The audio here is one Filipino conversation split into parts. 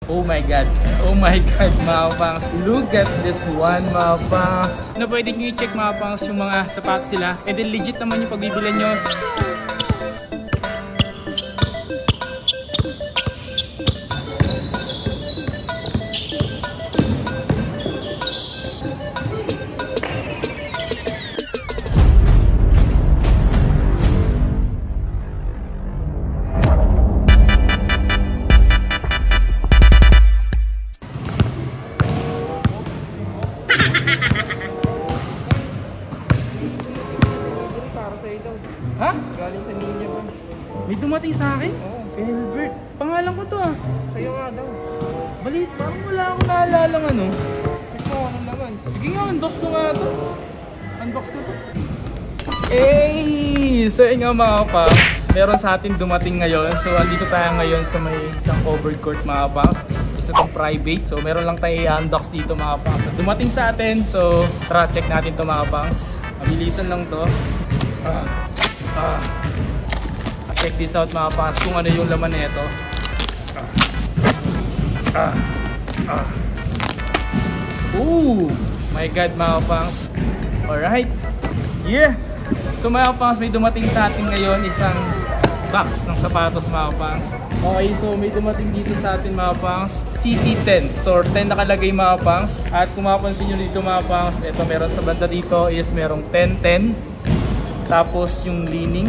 Oh my god. Oh my god, mga pangs. Look at this one, mga pangs. Na pwede nyo i-check, mga pangs, yung mga sapatos sila. And then legit naman yung pagbibilan nyo. Ha? Galing sa Ninja ba? May dumating sa akin? Oo. Elbert. Pangalan ko to ah. Sa'yo nga daw. Balit, parang wala akong naalala ano. Check mo ano naman. Sige nga, unbox ko nga to. Unbox ko to. Hey! So yun nga mga pangs, meron sa atin dumating ngayon. So andito tayo ngayon sa may isang covered court, mga pangs. Isa tong private. So meron lang tayo i-unbox dito, mga pangs. So, dumating sa atin. So tara, check natin to, mga pangs. Mabilisan lang to. Check this out, mga pangs, kung ano yung laman nito. Oh my god, mga pangs. Alright. Yeah. So mga pangs, may dumating sa atin ngayon isang box ng sapatos, mga pangs. Okay, so may dumating dito sa atin, mga pangs, CT10. So 10 nakalagay, mga pangs. At kung mapapansin nyo dito, mga pangs, ito meron sa banda dito is merong 10-10. Tapos yung leaning.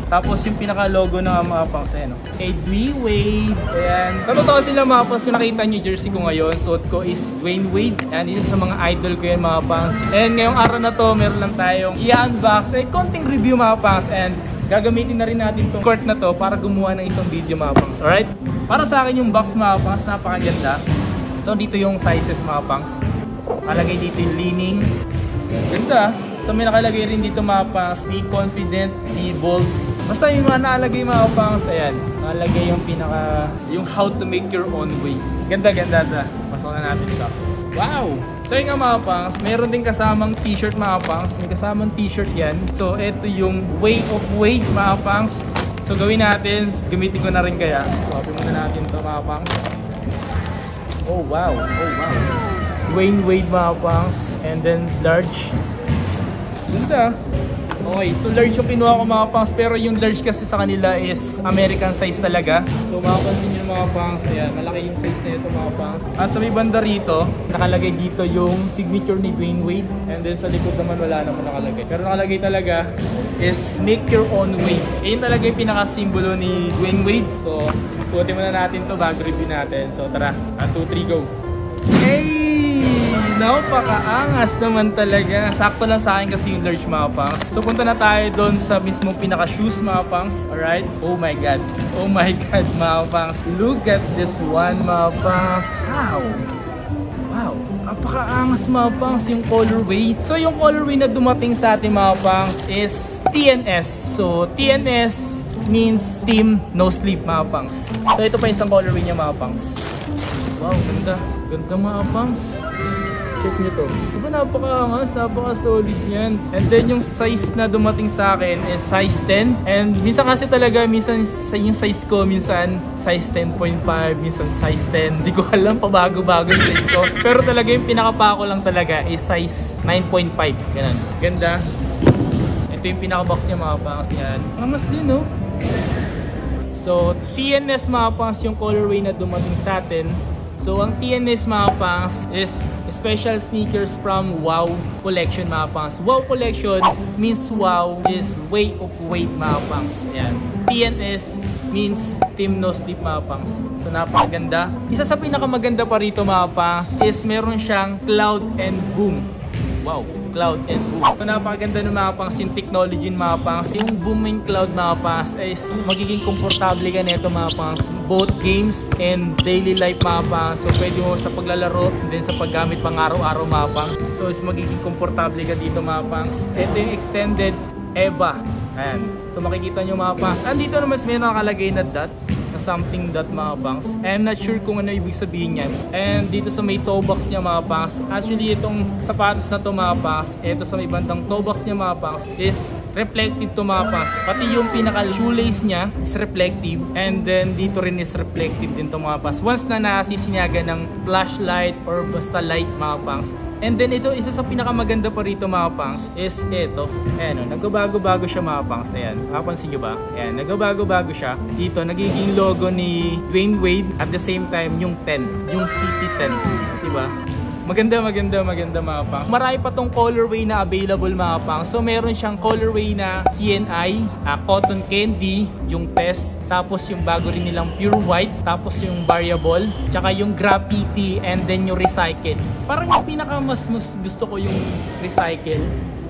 Tapos yung pinaka-logo ng mga pangs, ayan, kay Dwayne Wade. Ayan. Totoo sila, mga pangs, kung nakita nyo jersey ko ngayon, suot ko is Dwayne Wade. Ayan, isa sa mga idol ko yan, mga pangs. And ngayong araw na to, meron lang tayong i-unbox. Ay, konting review, mga pangs. And gagamitin na rin natin itong court na to para gumawa ng isang video, mga pangs. Alright? Para sa akin yung box, mga pangs, napakaganda. So dito yung sizes, mga pangs. Nakalagay dito yung leaning. Ganda. So may nakalagay rin dito, mga pangs, be confident, be bold. Basta yung mga nakalagay, mga pangs, ayan. Nakalagay yung yung how to make your own way. Ganda-ganda ta. Pasok na natin ito. Wow! So yun nga, mga pangs, meron din kasamang t-shirt, mga pangs. May kasamang t-shirt yan. So ito yung way of Wade, mga pangs. So gawin natin, gamitin ko na rin kaya. So open muna natin ito, mga pangs. Oh wow! Oh wow! Dwayne Wade, mga pangs. And then large. Ganda. Okay, so large yung kinuha ko, mga pangs, pero yung large kasi sa kanila is American size talaga. So makapansin nyo, mga pangs, ayan, malaki yung size na ito, mga pangs. At sa may banda rito, nakalagay dito yung signature ni Dwayne Wade. And then sa likod naman wala naman nakalagay. Pero nakalagay talaga is make your own way. Ayun talaga yung pinaka-simbolo ni Dwayne Wade. So suotin muna natin to bago review natin. So tara, 1, 2, 3, go! Hey! Napakaangas naman talaga. Sakto lang sa akin kasi yung large, mga pangs. So punta na tayo doon sa mismong pinaka-shoes, mga pangs. Alright? Oh my god. Oh my god, mga pangs. Look at this one, mga pangs. Wow! Wow! Napakaangas, mga pangs, yung colorway. So yung colorway na dumating sa atin, mga pangs, is TNS. So TNS means Team No Sleep, mga pangs. So ito pa isang colorway niya, mga pangs. Wow, ganda. Ganda, mga pangs. Check nyo to. Diba napaka-angas, napaka-solid yan. And then yung size na dumating sa akin is size 10. And minsan kasi talaga, minsan yung size ko, minsan size 10.5, minsan size 10. Hindi ko alam, pabago-bago yung size ko. Pero talaga yung pinakapako lang talaga is size 9.5. Ganun. Ganda. Ito yung pinaka-box niya, mga pangas yan. Angas din, no? So, TNS, mga pangas, yung colorway na dumating sa atin. So, ang TNS, mga pangs, is special sneakers from Wow Collection, mga pangs. Wow Collection means Wow is way of Wade, mga pangs. Ayan. TNS means Team No Sleep, mga pangs. So, napakaganda. Isa sa pinakamaganda pa rito, mga pangs, is meron siyang Cloud and Boom. Wow, Cloud and Boom. So, napakaganda ng mga pangs, yung technology, mga pangs. Yung booming cloud, mga pangs, is magiging komportable ka nito, mga pangs. Both games and daily life, mga pangs. So pwede mo sa paglalaro and then sa paggamit pang araw-araw, mga pangs. So is magiging komportable ka dito, mga pangs. Ito yung extended EVA. Ayan. So makikita nyo, mga pangs. Andito naman may nakalagay na dot na something that mga pangs. I'm not sure kung ano ibig sabihin yan. And dito sa may toe box niya mga pangs, actually itong sapatos na to mga pangs, ito sa may bandang toe box niya mga pangs is reflective to mga pangs. Pati yung pinaka shoelace niya is reflective, and then dito rin is reflective din to mga pangs. Once na nasisinyaga ng flashlight or basta light mga pangs. And then ito, isa sa pinakamaganda pa rito mga pangs is ito. Ayan o, nagbabago-bago siya mga pangs. Ayan, makapansin nyo ba? Ayan, nagbabago-bago siya. Dito, nagiging logo ni Dwayne Wade at the same time yung 10, yung CT10. Diba? Maganda mga pangs. Marami pa tong colorway na available mga pangs. So meron siyang colorway na CNI, cotton candy, yung test, tapos yung bago rin nilang pure white, tapos yung variable, tsaka yung graffiti, and then yung recycle. Parang yung pinaka mas gusto ko yung recycle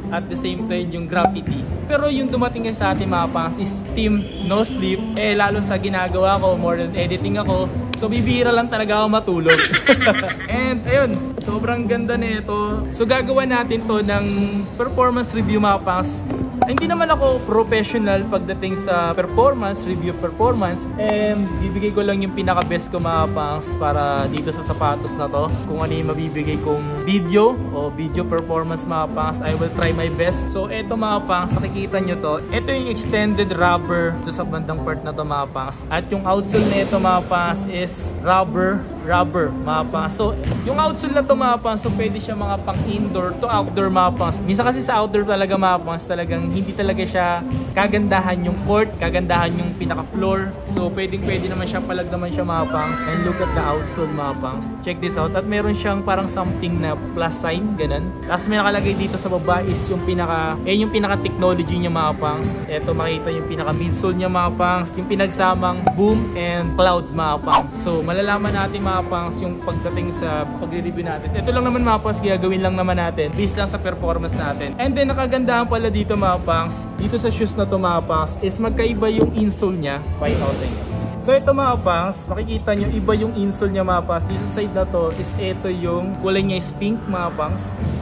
at the same time yung graffiti. Pero yung dumating sa atin mga pangs is team no sleep. Lalo sa ginagawa ko, more than editing ako. So bibihira lang talaga ako matulog. And ayun, sobrang ganda nito. So gagawa natin to ng performance review mga pangs. Hindi naman ako professional pagdating sa performance, review performance. Bibigay ko lang yung pinaka best ko mga pangs para dito sa sapatos na to. Kung ano yung mabibigay kong video o video performance mga pangs, I will try my best. So eto mga pangs, nakikita nyo to. Ito yung extended rubber to sa bandang part na to mga pangs. At yung outsole nito mga pangs is rubber mga pangs. So yung outsole na to mga pangs, so pwede siya mga pang indoor to outdoor mga pangs. Minsan kasi sa outdoor talaga mga pangs, talagang hindi talaga siya kagandahan yung court, kagandahan yung pinaka floor. So pwede naman siya, palag naman siya mga pangs. And look at the outsole mga pangs. Check this out. At meron siyang parang something na plus sign, ganun. Tapos may nakalagay dito sa baba is yung pinaka technology niya mga pangs. Ito makita yung pinaka midsole niya mga pangs, yung pinagsamang boom and cloud mga pangs. So malalaman natin mga pangs yung pagdating sa pagre-review natin. Ito lang naman mga pangs, gagawin lang naman natin based lang sa performance natin. And then nakagandahan pala dito mga pangs, dito sa shoes na to mga pangs is magkaiba yung insole niya. Pakita ko sa inyo. So ito mga pangs, makikita nyo iba yung insole niya mga pangs. Dito sa side na to is ito yung kulay niya is pink mga pangs.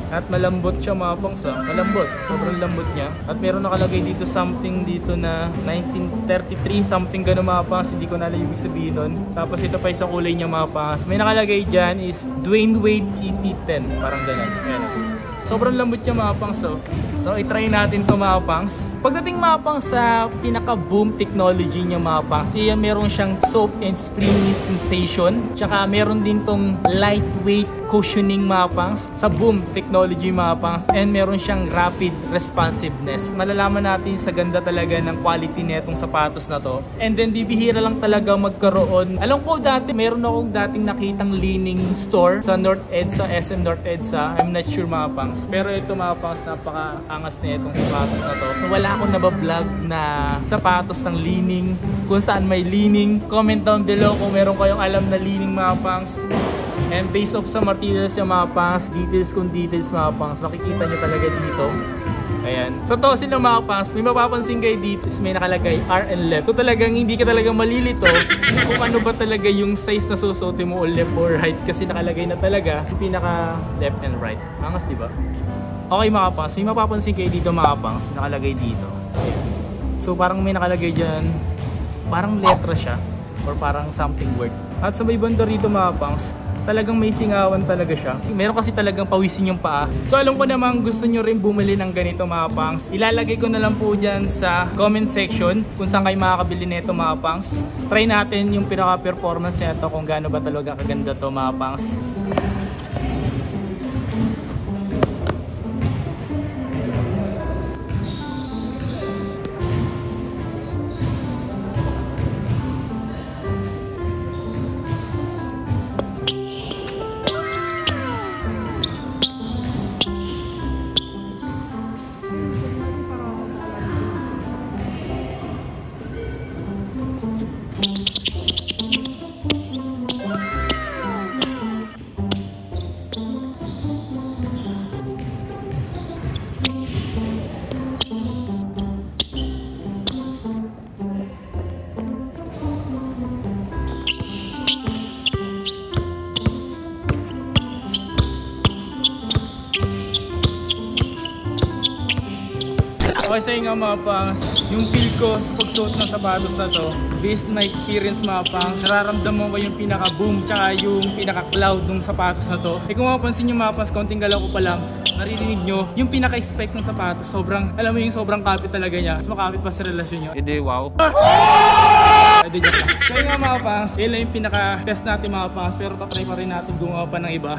At malambot siya mga pangs ha. Malambot, sobrang lambot niya. At meron nakalagay dito something dito na 1933 something gano'n mga pangs. Hindi ko na alam yung ibig sabihin nun. Tapos ito pa isang kulay niya mga pangs. May nakalagay dyan is Dwayne Wade CT10. Parang gano'n. Ayan. Sobrang lambot niya mga pangs. So i-try natin to mga pangs. Pagdating mga pangs sa pinaka boom technology niya mga pangs, meron siyang soft and springy sensation. Tsaka meron din tong lightweight cushioning mga pangs sa boom technology mga pangs, and meron siyang rapid responsiveness. Malalaman natin sa ganda talaga ng quality netong sapatos na to. And then bibihira lang talaga magkaroon. Alam ko dati, meron akong dating nakitang leaning store sa North EDSA, SM North EDSA. I'm not sure mga pangs. Pero ito mga pangs, napaka-angas na itong sapatos na to. Wala akong nabablog na sapatos ng leaning, kung saan may leaning. Comment down below kung meron kayong alam na leaning mga pangs. And based off sa materials yung mga pangs, details mga pangs, makikita nyo talaga dito. Ayan. So to sila mga pangs, may mapapansin kayo dito is may nakalagay R and left. So talagang hindi ka talaga malilito kung ano ba talaga yung size na susuotin mo, o left or right, kasi nakalagay na talaga yung pinaka left and right. Angas diba? Okay mga pangs, may mapapansin kayo dito mga pangs, nakalagay dito. Ayan. So parang may nakalagay dyan, parang letra siya or parang something word. At sa may banda rito mga pangs, talagang may singawan talaga siya. Meron kasi talagang pawisin yung paa. So alam ko naman gusto nyo rin bumili ng ganito mga pangs. Ilalagay ko na lang po dyan sa comment section kung saan kayo makakabili nito mga pangs. Try natin yung pinaka-performance nito kung gaano ba talaga kaganda to mga pangs. Okay sa inyo mga pangs, yung feel ko sa pagsuot ng sapatos na to, based na experience mga pangs, nararamdaman ko yung pinaka-boom tsaka yung pinaka-cloud ng sapatos na to. Eh kung mapapansin nyo mga pangs, kaunting galaw ko pa lang, naririnig nyo yung pinaka-spec ng sapatos. Sobrang, alam mo yung sobrang kapit talaga niya. Mas makapit pa sa relasyon nyo. Hindi, wow. Edi joke lang. Kaya nga mga pangs, yun lang yung pinaka-test natin mga pangs. Pero tatry pa rin natin gumawa pa ng iba.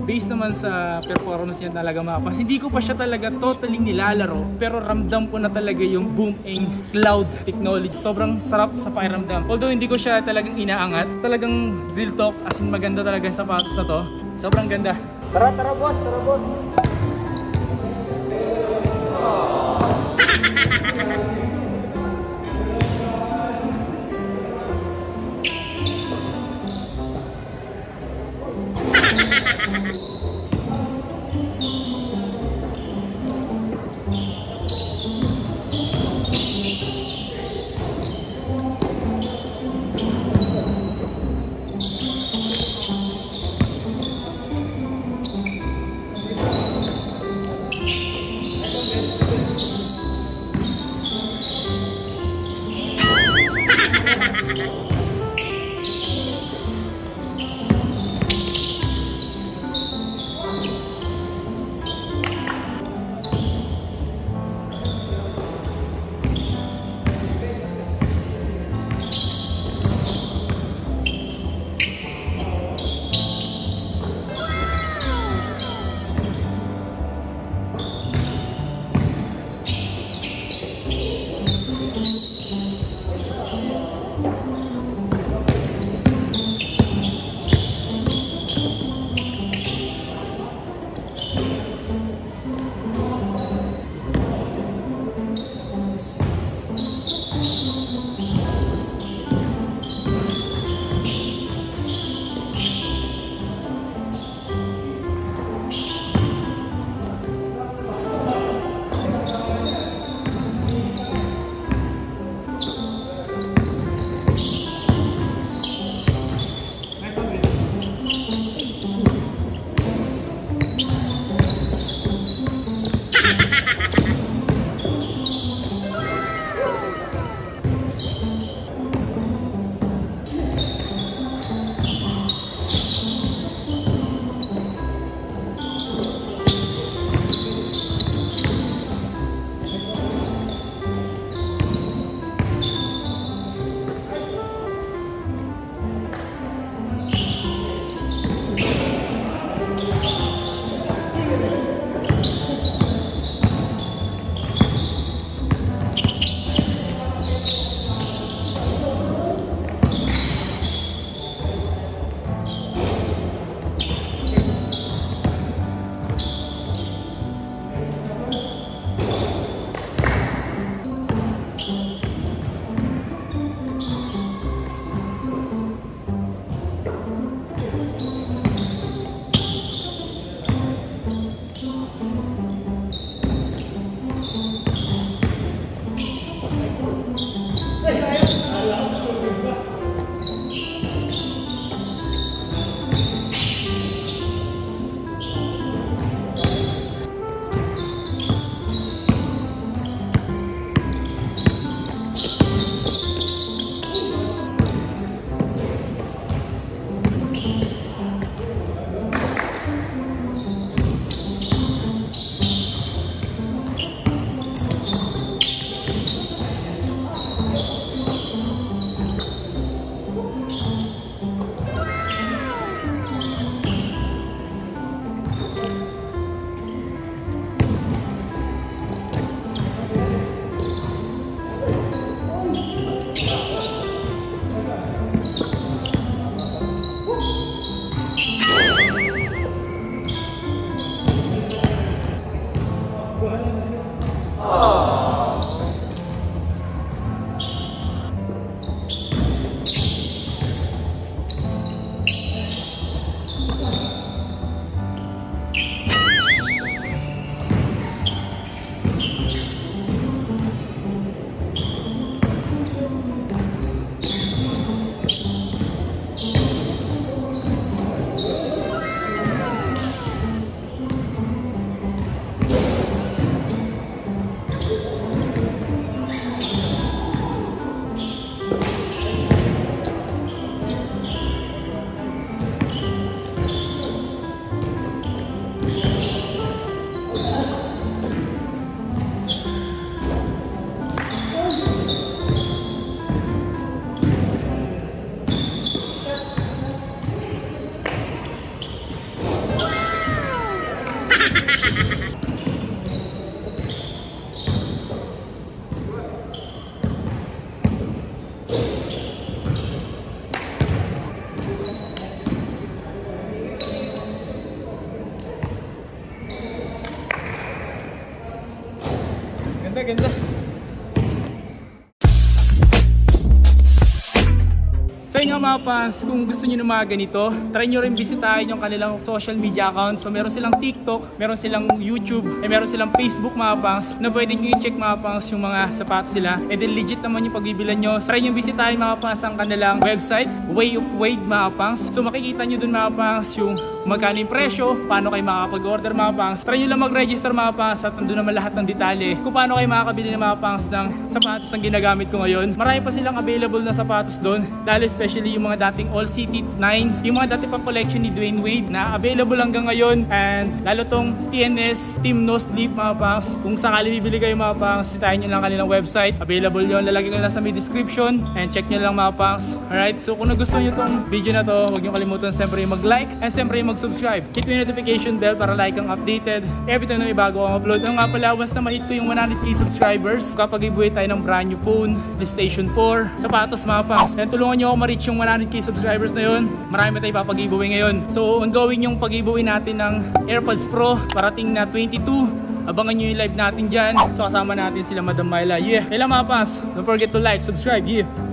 Based naman sa performance niya talaga mga pangs, hindi ko pa siya talaga totally nilalaro, pero ramdam ko na talaga yung booming cloud technology. Sobrang sarap sa pakiramdam. Although hindi ko siya talagang inaangat, talagang real talk, as in maganda talaga yung sapatos na to. Sobrang ganda. Tara boss, tara boss. Ganda, ganda. So yun nga mga fans, kung gusto nyo ng mga ganito, try nyo rin bisitahin yung kanilang social media account. So meron silang TikTok, meron silang YouTube, meron silang Facebook mga fans, na pwede nyo i-check mga fans yung mga sapatos sila. And then legit naman yung pagbibilan nyo. So try nyo bisitahin mga fans ang kanilang website, Way of Wade mga fans. So makikita nyo dun mga fans yung magkano yung presyo, paano kayo makakapag-order mga fans. Try nyo lang mag-register mga fans at nandun naman lahat ng detalye kung paano kayo makakabili ng mga fans ng sapatos na ginagamit ko ngayon. Marami pa silang available na sapatos doon, lalo especially yung mga dating All City 9, yung mga dating pang collection ni Dwayne Wade na available hanggang ngayon. And lalo tong TNS Team No Sleep mga fans, kung sakali bibili kayo mga fans, sitahin nyo lang kanilang website, available yun, lalagay ko lang sa may description and check nyo lang mga fans. Alright, so kung nagustuhan nyo tong video na to, huwag nyo kalimutan siyempre mag-like and siyempre mag-subscribe. Hit mo yung notification bell para like kang updated every time na may bago akong upload. Ano nga pala, once na ma-hit ko yung 100k subscribers, kapag-giveaway tayo ng brand new phone, PlayStation 4, sapatos mga fans. And tulungan nyo ako ma-reach yung 100k subscribers na yun. Marami tayo papag-giveaway ngayon. So ongoing yung pag-giveaway natin ng AirPods Pro, parating na 22. Abangan nyo yung live natin dyan. So kasama natin sila Madam Myla. Yeah, kailan mga fans, don't forget to like, subscribe. Yeah.